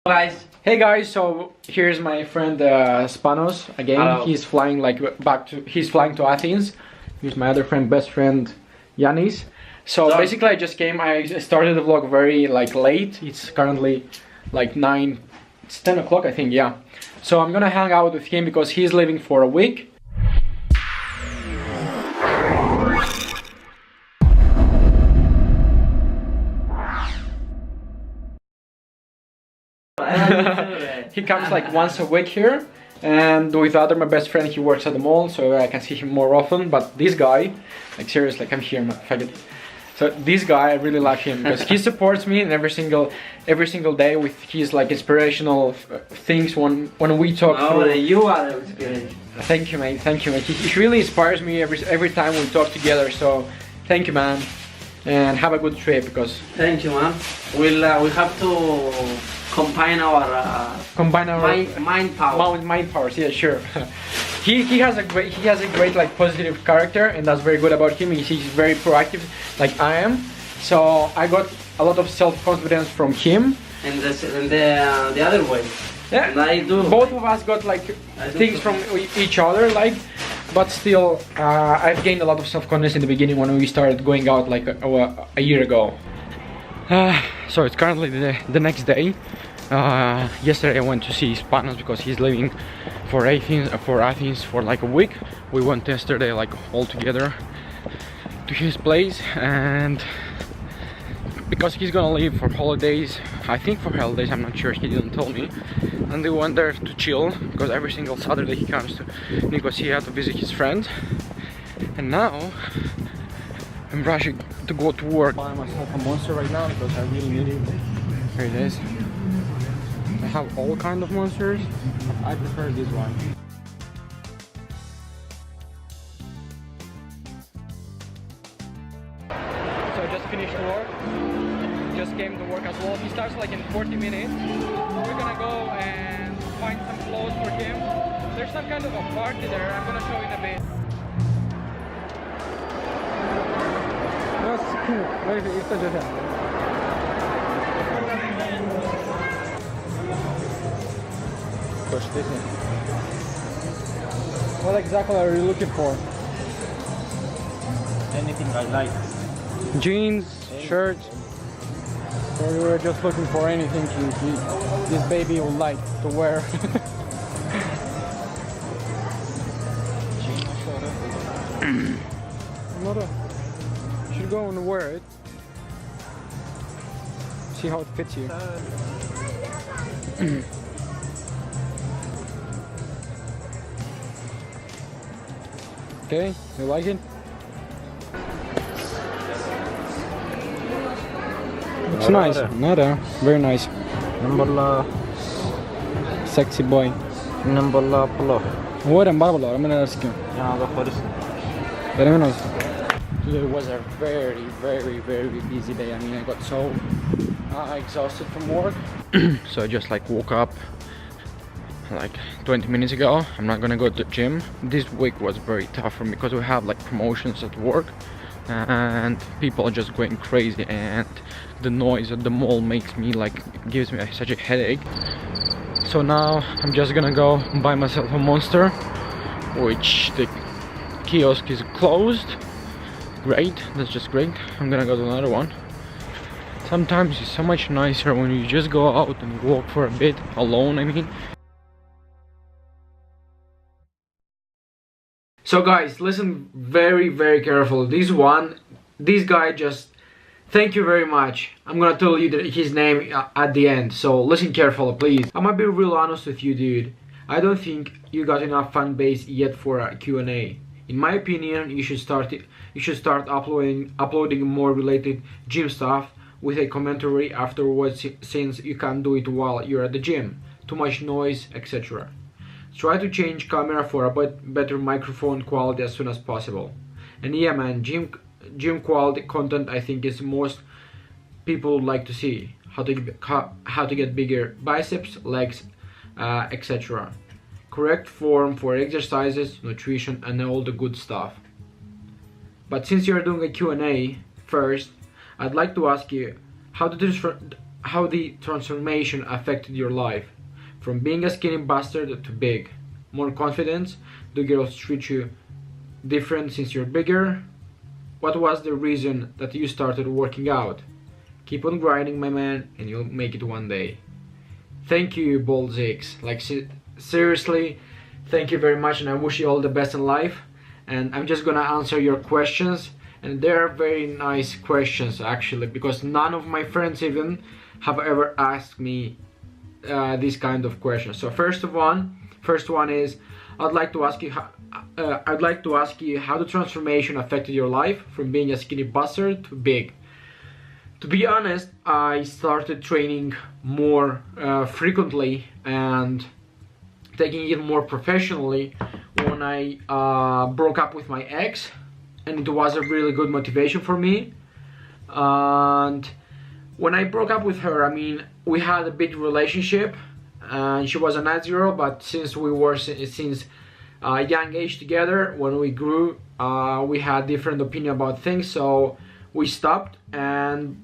Guys. Hey guys, so here's my friend Spanos again. Hello. He's flying he's flying to Athens. Here's my other friend, best friend Yanis. So basically I just came, I started the vlog very late. It's currently like 9, it's 10 o'clock I think, yeah. So I'm gonna hang out with him because he's leaving for a week. He comes like once a week here, and with my best friend, he works at the mall, so I can see him more often. But this guy, like seriously, come here, man, faggot. So this guy, I really like him because he supports me in every single day with his like inspirational things when we talk. Oh, you are inspiration. Thank you, mate. Thank you, mate. He really inspires me every time we talk together. So thank you, man, and have a good trip because. Thank you, man. We have to combine our mind power. Mind powers, yeah, sure. he has a great like positive character, and that's very good about him. He's very proactive, like I am. So I got a lot of self-confidence from him. And the other way. Yeah, and I do. Both of us got like things from each other, like. But still, I've gained a lot of self-confidence in the beginning when we started going out like a year ago. So it's currently the next day. Yesterday I went to see Spanos because he's leaving for Athens for like a week. We went yesterday like all together to his place, and because he's gonna leave for holidays, I think for holidays, I'm not sure, he didn't tell me. And we went there to chill because every single Saturday he comes to Nicosia to visit his friends. And now I'm rushing to go to work. Buy myself a monster right now because I really need it. Here it is. I have all kind of monsters. I prefer this one. So I just finished work. Just came to work as well. He starts like in 40 minutes. We're gonna go and find some clothes for him. There's some kind of a party there. I'm gonna show you in a bit. What exactly are you looking for? Anything I like. Jeans, shirts. So we were just looking for anything this baby would like to wear. You should go and wear it. See how it fits you. Okay, you like it? It's nice. Nada, very nice. Number Sexy boy. number polo. What am I going to ask you? Yeah, the forest. Today was a very busy day. I mean, I got so exhausted from work. So I just like woke up like 20 minutes ago. I'm not gonna go to the gym. This week was very tough for me because we have like promotions at work and people are just going crazy, and the noise at the mall gives me such a headache. So now I'm just gonna go buy myself a monster, which the kiosk is closed. Great, that's just great. I'm gonna go to another one. Sometimes it's so much nicer when you just go out and walk for a bit alone, I mean. So guys, listen very careful. This guy just, thank you very much. I'm gonna tell you his name at the end, so listen carefully, please. I'm gonna be real honest with you, dude. I don't think you got enough fan base yet for a Q&A. In my opinion, you should start uploading more related gym stuff with a commentary afterwards, since you can't do it while you're at the gym. Too much noise, etc. Try to change camera for a better microphone quality as soon as possible. And yeah, man, gym quality content I think is most people would like to see. How to get bigger biceps, legs, etc. Correct form for exercises, nutrition, and all the good stuff. But since you're doing a Q&A first, I'd like to ask you, how to how the transformation affected your life from being a skinny bastard to big. More confidence? Do girls treat you different since you're bigger? What was the reason that you started working out? Keep on grinding, my man, and you'll make it one day. Thank you, Bold Zix. Like, seriously, thank you very much, and I wish you all the best in life. And I'm just gonna answer your questions, and they're very nice questions actually, because none of my friends even have ever asked me this kind of questions. So first one is, I'd like to ask you how the transformation affected your life from being a skinny bastard to big. To be honest, I started training more frequently and taking it more professionally when I broke up with my ex, and it was a really good motivation for me. And when I broke up with her, I mean, we had a big relationship, and she was a nice girl, but since we were since a young age together, when we grew, we had different opinion about things, so we stopped. And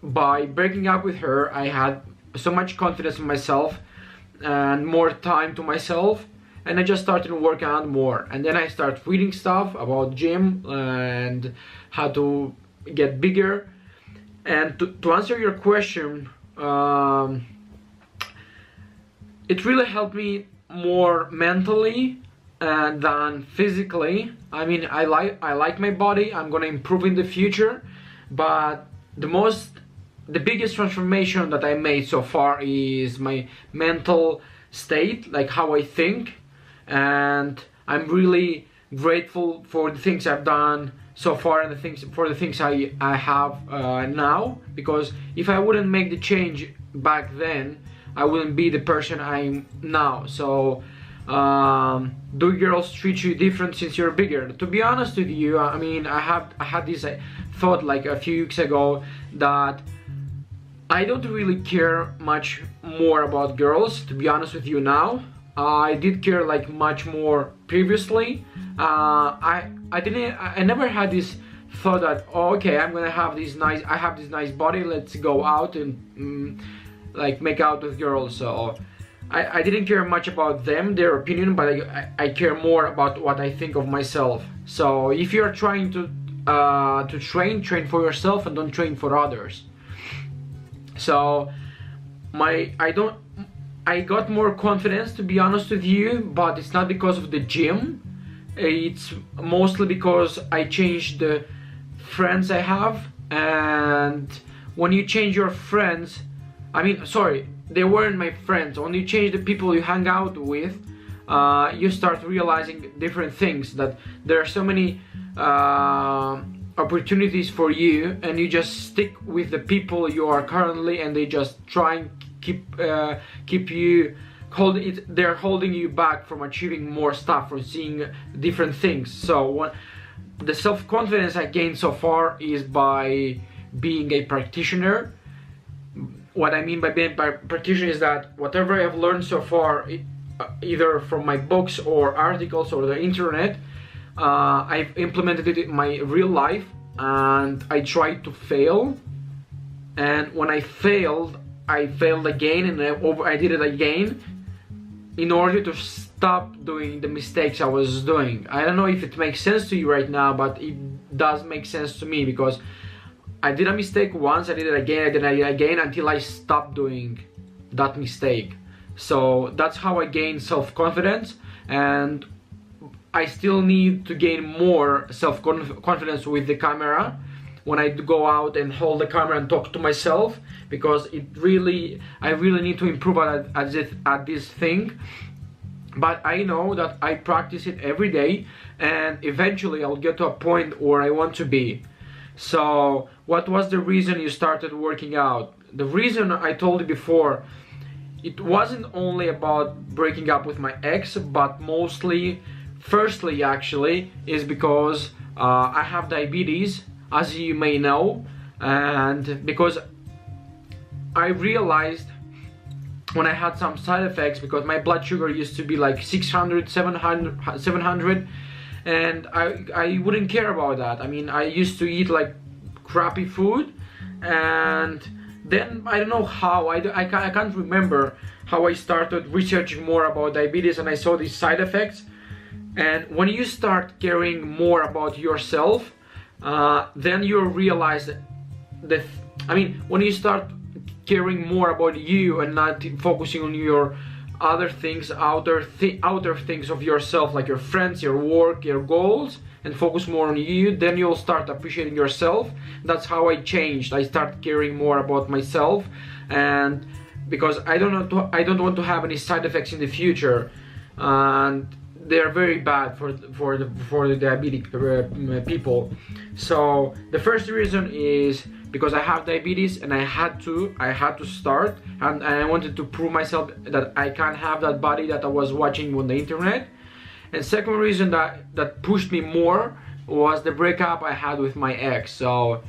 by breaking up with her, I had so much confidence in myself and more time to myself, and I just started working out more. And then I started reading stuff about gym and how to get bigger. And to answer your question, it really helped me more mentally than physically. I mean, I like my body. I'm gonna improve in the future, but the biggest transformation that I made so far is my mental state, like how I think. And I'm really grateful for the things I've done so far and the things I have now, because if I wouldn't make the change back then, I wouldn't be the person I'm now. So do girls treat you different since you're bigger? To be honest with you, I mean, I had this thought like a few weeks ago that I don't really care much more about girls, to be honest with you now. I did care like much more previously. I never had this thought that, oh, okay, I have this nice body, let's go out and like make out with girls. So I didn't care much about them, their opinion, but I care more about what I think of myself. So if you're trying to train for yourself and don't train for others. So I got more confidence, to be honest with you, but it's not because of the gym. It's mostly because I changed the friends I have. And when you change your friends, I mean, sorry, they weren't my friends. When you change the people you hang out with, you start realizing different things, that there are so many opportunities for you, and you just stick with the people you are currently, and they just try and keep you they're holding you back from achieving more stuff, from seeing different things. So the self-confidence I gained so far is by being a practitioner. What I mean by being a practitioner is that whatever I've learned so far, either from my books or articles or the internet, I've implemented it in my real life, and I tried to fail. And when I failed again, and I did it again in order to stop doing the mistakes I was doing. I don't know if it makes sense to you right now, but it does make sense to me, because I did a mistake once, I did it again until I stopped doing that mistake. So that's how I gained self-confidence, and I still need to gain more self-confidence with the camera when I go out and hold the camera and talk to myself, because I really need to improve at this thing. But I know that I practice it every day, and eventually I'll get to a point where I want to be. So what was the reason you started working out? The reason I told you before, it wasn't only about breaking up with my ex, but firstly actually, is because I have diabetes, as you may know, and because I realized when I had some side effects, because my blood sugar used to be like 600, 700, and I wouldn't care about that. I mean, I used to eat like crappy food, and then I don't know how, I can't remember how I started researching more about diabetes, and I saw these side effects. And when you start caring more about yourself, then you realize that, I mean, when you start caring more about you and not focusing on your other things, outer things of yourself, like your friends, your work, your goals, and focus more on you, then you'll start appreciating yourself. That's how I changed. I started caring more about myself, and because I don't want to have any side effects in the future, and they're very bad for the diabetic people. So the first reason is because I have diabetes, and I had to start, and I wanted to prove myself that I can't have that body that I was watching on the internet. And second reason that pushed me more was the breakup I had with my ex. So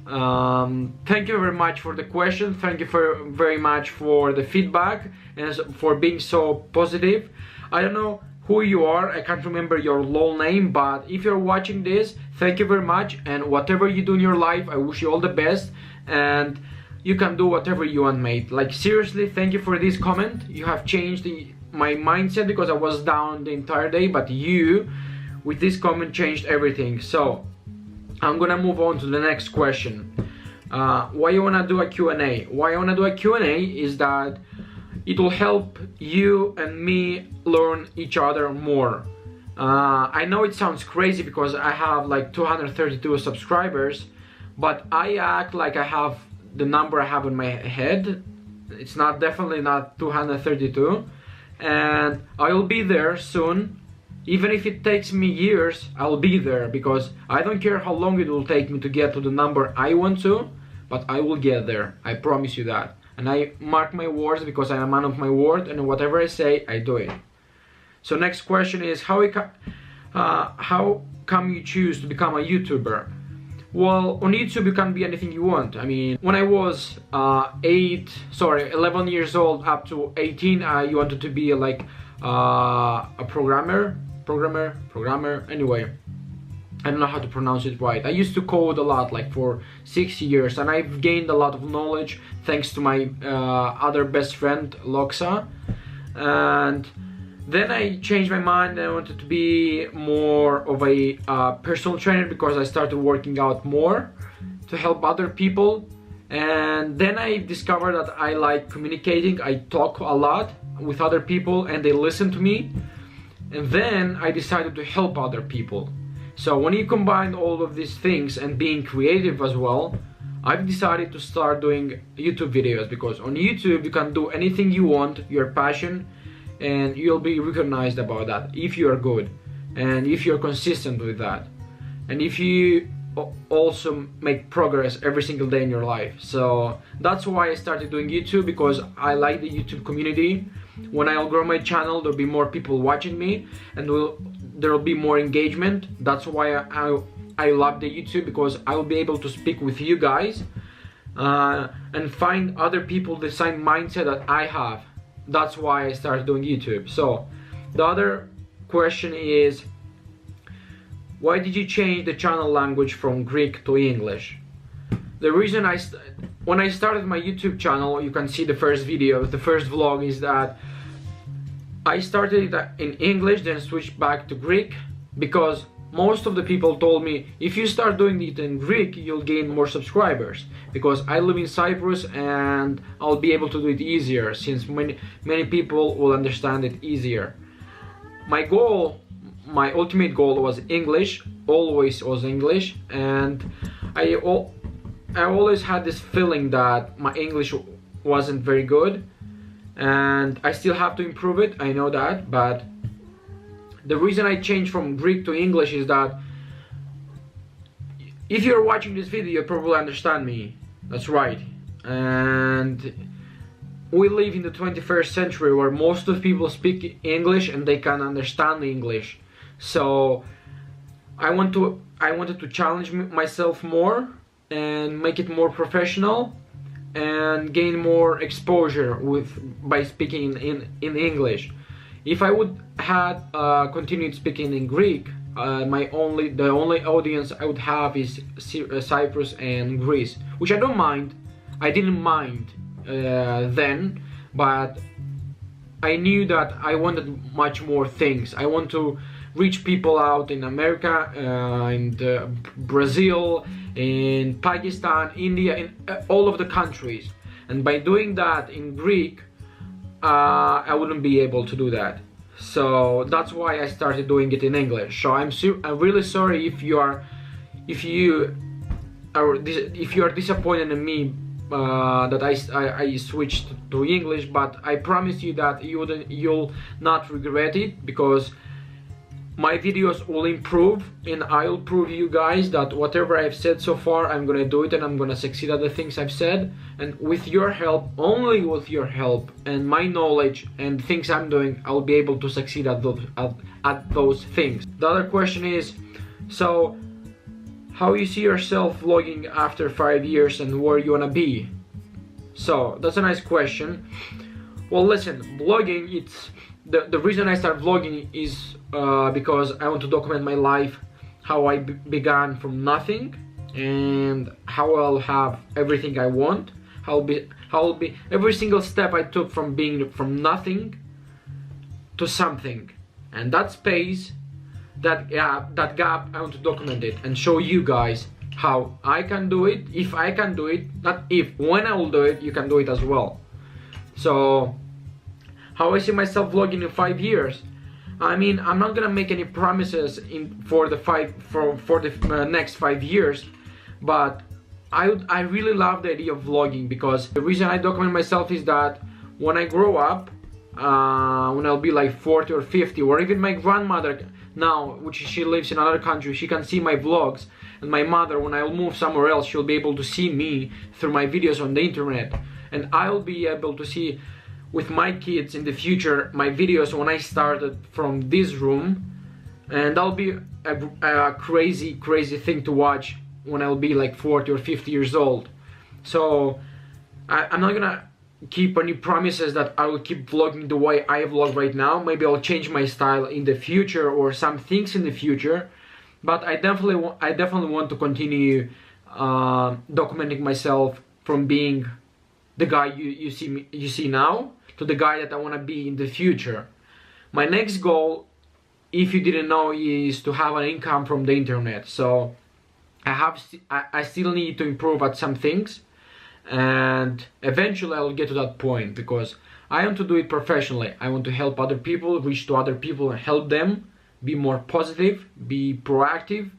thank you very much for the question. Thank you very much for the feedback and for being so positive. I don't know who you are, I can't remember your long name, but if you're watching this, thank you very much, and whatever you do in your life, I wish you all the best, and you can do whatever you want, mate. Like, seriously, thank you for this comment. You have changed my mindset, because I was down the entire day, but you, with this comment, changed everything. So I'm gonna move on to the next question. Why you wanna do a Q&A? Why I wanna do a Q&A is that it will help you and me learn each other more. I know it sounds crazy because I have like 232 subscribers, but I act like I have the number I have in my head. It's definitely not 232, and I will be there soon. Even if it takes me years, I'll be there, because I don't care how long it will take me to get to the number I want to, but I will get there. I promise you that. And I mark my words, because I'm a man of my word, and whatever I say, I do it. So next question is, how come you choose to become a YouTuber? Well, on YouTube you can be anything you want. I mean, when I was 11 years old up to 18, I wanted to be like a programmer, anyway. I don't know how to pronounce it right. I used to code a lot, like for 6 years, and I've gained a lot of knowledge thanks to my other best friend, Loxa. And then I changed my mind, and I wanted to be more of a personal trainer, because I started working out more to help other people. And then I discovered that I like communicating. I talk a lot with other people, and they listen to me. And then I decided to help other people. So when you combine all of these things and being creative as well, I've decided to start doing YouTube videos, because on YouTube you can do anything you want, your passion, and you'll be recognized about that if you're good, and if you're consistent with that, and if you also make progress every single day in your life. So that's why I started doing YouTube, because I like the YouTube community. When I'll grow my channel, there'll be more people watching me, and there'll be more engagement. That's why I love the YouTube, because I will be able to speak with you guys and find other people the same mindset that I have. That's why I started doing YouTube. So the other question is, why did you change the channel language from Greek to English? The reason when I started my YouTube channel, you can see the first video, the first vlog, is that I started it in English, then switched back to Greek, because most of the people told me, if you start doing it in Greek, you'll gain more subscribers, because I live in Cyprus and I'll be able to do it easier, since many people will understand it easier. My ultimate goal was English, always was English, and I always had this feeling that my English wasn't very good, and I still have to improve it, I know that. But the reason I changed from Greek to English is that if you're watching this video, you probably understand me. That's right. And we live in the 21st century, where most of people speak English and they can understand English. So I wanted to challenge myself more and make it more professional and gain more exposure by speaking in English. If I would have continued speaking in Greek, the only audience I would have is Cyprus and Greece, which I don't mind. I didn't mind then, but I knew that I wanted much more things. I want to reach people out in America, in Brazil, in Pakistan, India, in all of the countries. And by doing that in Greek, I wouldn't be able to do that. So that's why I started doing it in English. So I'm really sorry if you are disappointed in me that I switched to English, but I promise you that you'll not regret it, because my videos will improve, and I'll prove you guys that whatever I've said so far, I'm gonna do it, and I'm gonna succeed at the things I've said. And with your help, only with your help and my knowledge and things I'm doing, I'll be able to succeed at those things. The other question is, so how you see yourself vlogging after 5 years and where you wanna be? So that's a nice question. Well, listen, vlogging, it's the reason I start vlogging is because I want to document my life, how I began from nothing, and how I'll have everything I want. How I'll be every single step I took from being from nothing to something, and that space, that gap, I want to document it and show you guys how I can do it. If I can do it, not if, when I will do it, you can do it as well. So how I see myself vlogging in 5 years, I mean, I'm not gonna make any promises for the next 5 years, but I really love the idea of vlogging, because the reason I document myself is that when I grow up, when I'll be like 40 or 50, or even my grandmother now, which she lives in another country, she can see my vlogs, and my mother, when I'll move somewhere else, she'll be able to see me through my videos on the internet, and I'll be able to see with my kids in the future my videos when I started from this room, and that'll be a crazy thing to watch when I'll be like 40 or 50 years old. So I'm not gonna keep any promises that I will keep vlogging the way I vlog right now. Maybe I'll change my style in the future, or some things in the future, but I definitely want to continue documenting myself from being the guy you see now to the guy that I want to be in the future. My next goal, if you didn't know, is to have an income from the internet. So I still need to improve at some things, and eventually I'll get to that point, because I want to do it professionally. I want to help other people, reach to other people and help them be more positive, be proactive,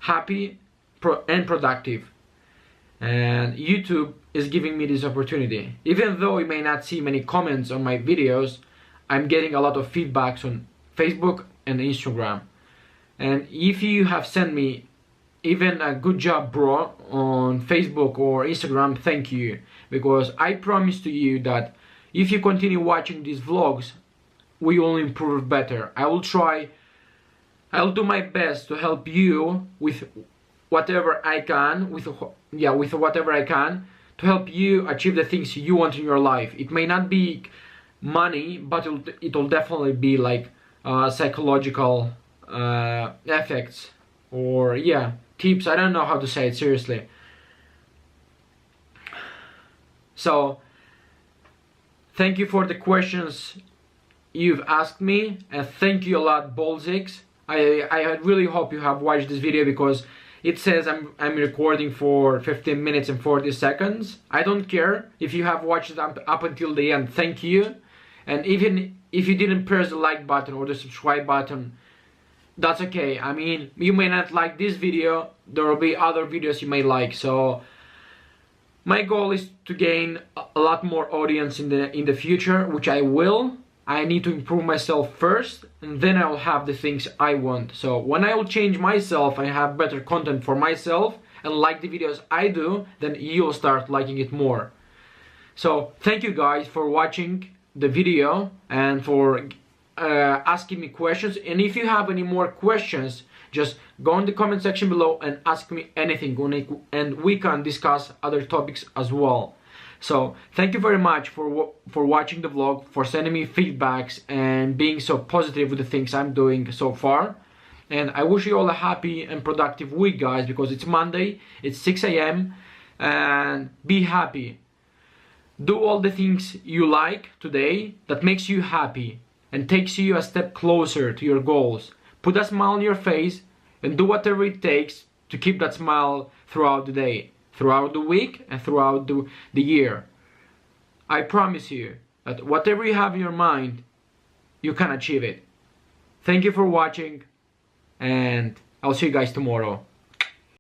happy, and productive. And YouTube is giving me this opportunity. Even though you may not see many comments on my videos, I'm getting a lot of feedbacks on Facebook and Instagram. And if you have sent me even a good job bro on Facebook or Instagram, thank you, because I promise to you that if you continue watching these vlogs, we will improve better. I'll do my best to help you with whatever I can, with whatever I can, to help you achieve the things you want in your life. It may not be money, but it'll definitely be like psychological effects, or tips. I don't know how to say it, seriously. So thank you for the questions you've asked me, and thank you a lot, Bolzix. I really hope you have watched this video, because it says I'm recording for 15 minutes and 40 seconds. I don't care if you have watched it up until the end. Thank you. And even if you didn't press the like button or the subscribe button, that's okay. I mean, you may not like this video, there will be other videos you may like. So my goal is to gain a lot more audience in the future, which I will. I need to improve myself first, and then I'll have the things I want. So when I will change myself and have better content for myself and like the videos I do, then you'll start liking it more. So thank you guys for watching the video and for asking me questions. And if you have any more questions, just go in the comment section below and ask me anything, and we can discuss other topics as well. So thank you very much for watching the vlog, for sending me feedbacks and being so positive with the things I'm doing so far. And I wish you all a happy and productive week, guys, because it's Monday, it's 6 AM, and be happy. Do all the things you like today that makes you happy and takes you a step closer to your goals. Put a smile on your face and do whatever it takes to keep that smile throughout the day, throughout the week, and throughout the year. I promise you that whatever you have in your mind, you can achieve it. Thank you for watching, and I'll see you guys tomorrow.